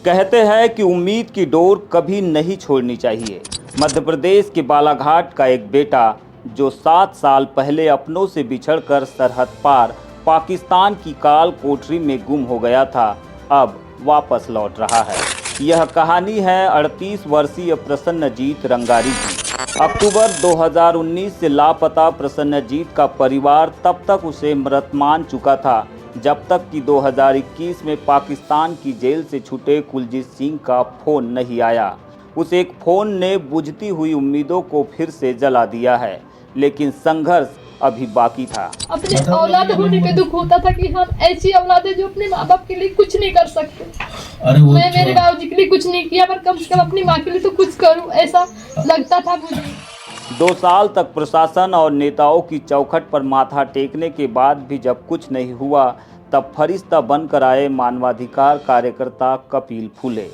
कहते हैं कि उम्मीद की डोर कभी नहीं छोड़नी चाहिए। मध्य प्रदेश के बालाघाट का एक बेटा जो 7 साल पहले अपनों से बिछड़कर सरहद पार पाकिस्तान की काल कोठरी में गुम हो गया था, अब वापस लौट रहा है। यह कहानी है 38 वर्षीय प्रसन्नजीत रंगारी की। अक्टूबर 2019 से लापता प्रसन्नजीत का परिवार तब तक उसे मृत मान चुका था जब तक कि 2021 में पाकिस्तान की जेल से छूटे कुलजीत सिंह का फोन नहीं आया। उस एक फोन ने बुझती हुई उम्मीदों को फिर से जला दिया है, लेकिन संघर्ष अभी बाकी था। अपने औलाद होने पे दुख होता था कि हम ऐसी औलाद है जो अपने माँ बाप के लिए कुछ नहीं कर सकते। मैं मेरे बाबूजी के लिए कुछ नहीं किया, पर कम से कम अपनी माँ के लिए तो कुछ करूं, ऐसा लगता था मुझे। 2 साल तक प्रशासन और नेताओं की चौखट पर माथा टेकने के बाद भी जब कुछ नहीं हुआ, तब फरिश्ता बनकर आए मानवाधिकार कार्यकर्ता कपिल फूले।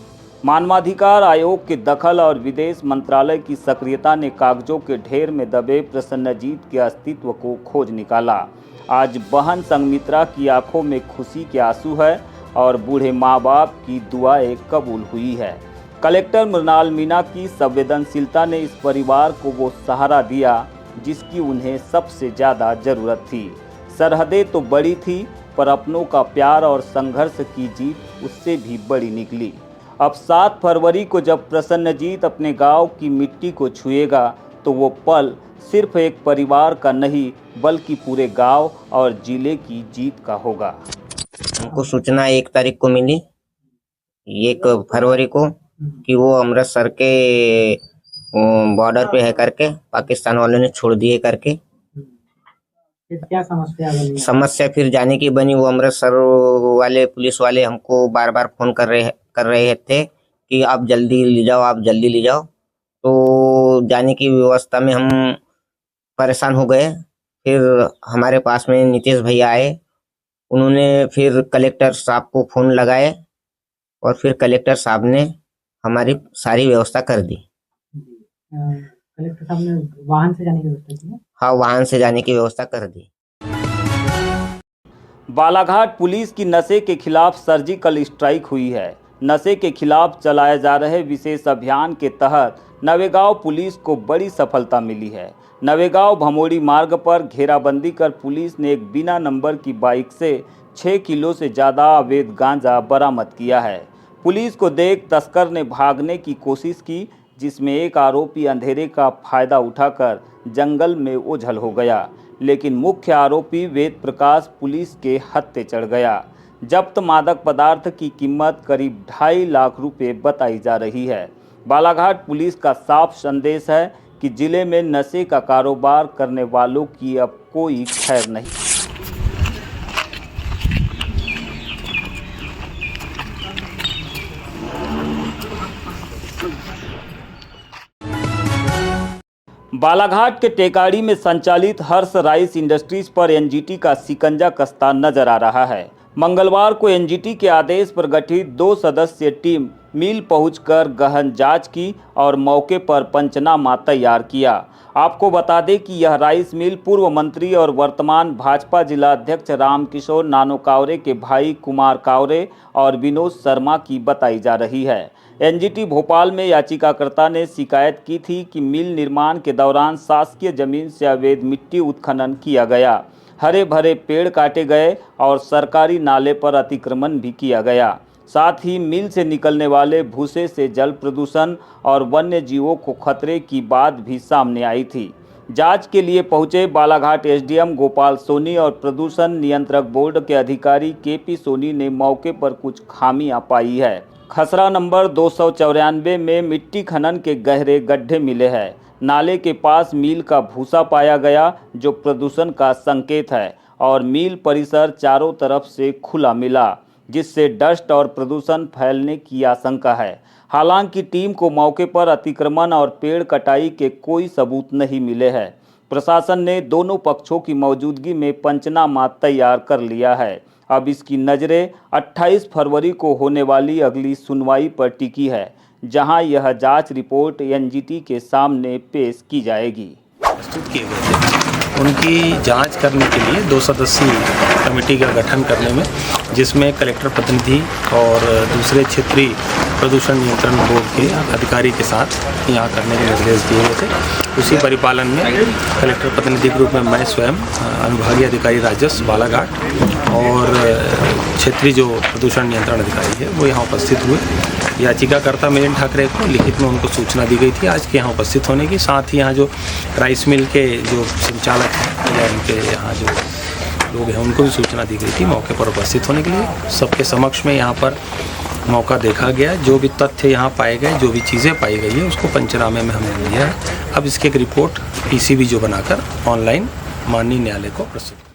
मानवाधिकार आयोग के दखल और विदेश मंत्रालय की सक्रियता ने कागजों के ढेर में दबे प्रसन्नजीत के अस्तित्व को खोज निकाला। आज बहन संगमित्रा की आंखों में खुशी के आंसू है और बूढ़े माँ बाप की दुआएं कबूल हुई है। कलेक्टर मृणाल मीणा की संवेदनशीलता ने इस परिवार को वो सहारा दिया जिसकी उन्हें सबसे ज़्यादा ज़रूरत थी। सरहदें तो बड़ी थी, पर अपनों का प्यार और संघर्ष की जीत उससे भी बड़ी निकली। अब 7 फरवरी को जब प्रसन्नजीत अपने गांव की मिट्टी को छुएगा, तो वो पल सिर्फ एक परिवार का नहीं बल्कि पूरे गांव और जिले की जीत का होगा। हमको सूचना 1 तारीख को मिली, 1 फरवरी को, कि वो अमृतसर के बॉर्डर पे है करके पाकिस्तान वालों ने छोड़ दिए करके। क्या समस्या बनी? समस्या फिर जाने की बनी। वो अमृतसर वाले पुलिस वाले हमको बार बार फोन कर रहे थे कि आप जल्दी ले जाओ, आप जल्दी ले जाओ। तो जाने की व्यवस्था में हम परेशान हो गए। फिर हमारे पास में नीतीश भैया आए, उन्होंने फिर कलेक्टर साहब को फोन लगाए और फिर कलेक्टर साहब ने हमारी सारी व्यवस्था कर दी। कलेक्टर साहब ने वाहन से जाने की व्यवस्था की? हाँ, वाहन से जाने की व्यवस्था कर दी। बालाघाट पुलिस की नशे के खिलाफ सर्जिकल स्ट्राइक हुई है। नशे के खिलाफ चलाए जा रहे विशेष अभियान के तहत नवेगांव पुलिस को बड़ी सफलता मिली है। नवेगांव भमोड़ी मार्ग पर घेराबंदी कर पुलिस ने एक बिना नंबर की बाइक से 6 किलो से ज़्यादा अवैध गांजा बरामद किया है। पुलिस को देख तस्कर ने भागने की कोशिश की, जिसमें एक आरोपी अंधेरे का फायदा उठाकर जंगल में ओझल हो गया, लेकिन मुख्य आरोपी वेद प्रकाश पुलिस के हत्थे चढ़ गया। जब्त मादक पदार्थ की कीमत करीब 2.5 लाख रुपए बताई जा रही है। बालाघाट पुलिस का साफ संदेश है कि जिले में नशे का कारोबार करने वालों की अब कोई खैर नहीं। बालाघाट के टेकाड़ी में संचालित हर्ष राइस इंडस्ट्रीज पर एनजीटी का शिकंजा कसता नजर आ रहा है। मंगलवार को एनजीटी के आदेश पर गठित 2 सदस्यीय टीम मिल पहुंचकर गहन जांच की और मौके पर पंचनामा तैयार किया। आपको बता दें कि यह राइस मिल पूर्व मंत्री और वर्तमान भाजपा जिला अध्यक्ष रामकिशोर नानो कावरे के भाई कुमार कावरे और विनोद शर्मा की बताई जा रही है। एनजीटी भोपाल में याचिकाकर्ता ने शिकायत की थी कि मिल निर्माण के दौरान शासकीय जमीन से अवैध मिट्टी उत्खनन किया गया, हरे भरे पेड़ काटे गए और सरकारी नाले पर अतिक्रमण भी किया गया। साथ ही मिल से निकलने वाले भूसे से जल प्रदूषण और वन्य जीवों को खतरे की बात भी सामने आई थी। जांच के लिए पहुंचे बालाघाट एसडीएम गोपाल सोनी और प्रदूषण नियंत्रक बोर्ड के अधिकारी केपी सोनी ने मौके पर कुछ खामियां पाई है। खसरा नंबर 294 में मिट्टी खनन के गहरे गड्ढे मिले हैं। नाले के पास मील का भूसा पाया गया, जो प्रदूषण का संकेत है, और मील परिसर चारों तरफ से खुला मिला, जिससे डस्ट और प्रदूषण फैलने की आशंका है। हालांकि टीम को मौके पर अतिक्रमण और पेड़ कटाई के कोई सबूत नहीं मिले हैं। प्रशासन ने दोनों पक्षों की मौजूदगी में पंचनामा तैयार कर लिया है। अब इसकी नज़रें 28 फरवरी को होने वाली अगली सुनवाई पर टिकी है, जहां यह जांच रिपोर्ट एनजीटी के सामने पेश की जाएगी। प्रस्तुत किए गए थे। उनकी जांच करने के लिए 2 सदस्यीय कमेटी का गठन करने में, जिसमें कलेक्टर प्रतिनिधि और दूसरे क्षेत्रीय प्रदूषण नियंत्रण बोर्ड के अधिकारी के साथ यहाँ करने के निर्देश दिए गए थे। उसी परिपालन में कलेक्टर प्रतिनिधि के रूप में मैं स्वयं, अनुभागीय अधिकारी राजस्व बालाघाट और क्षेत्रीय जो प्रदूषण नियंत्रण अधिकारी है वो यहाँ उपस्थित हुए। याचिकाकर्ता मिलिंद ठाकरे को लिखित में उनको सूचना दी गई थी आज के यहाँ उपस्थित होने की। साथ ही यहाँ जो राइस मिल के जो संचालक हैं या उनके यहाँ जो लोग हैं उनको भी सूचना दी गई थी मौके पर उपस्थित होने के लिए। सबके समक्ष में यहाँ पर मौका देखा गया, जो भी तथ्य यहाँ पाए गए, जो भी चीज़ें पाई गई है उसको पंचनामे में हमने लिया है। अब इसकी एक रिपोर्ट पीसीबी जो बनाकर ऑनलाइन माननीय न्यायालय को प्रस्तुत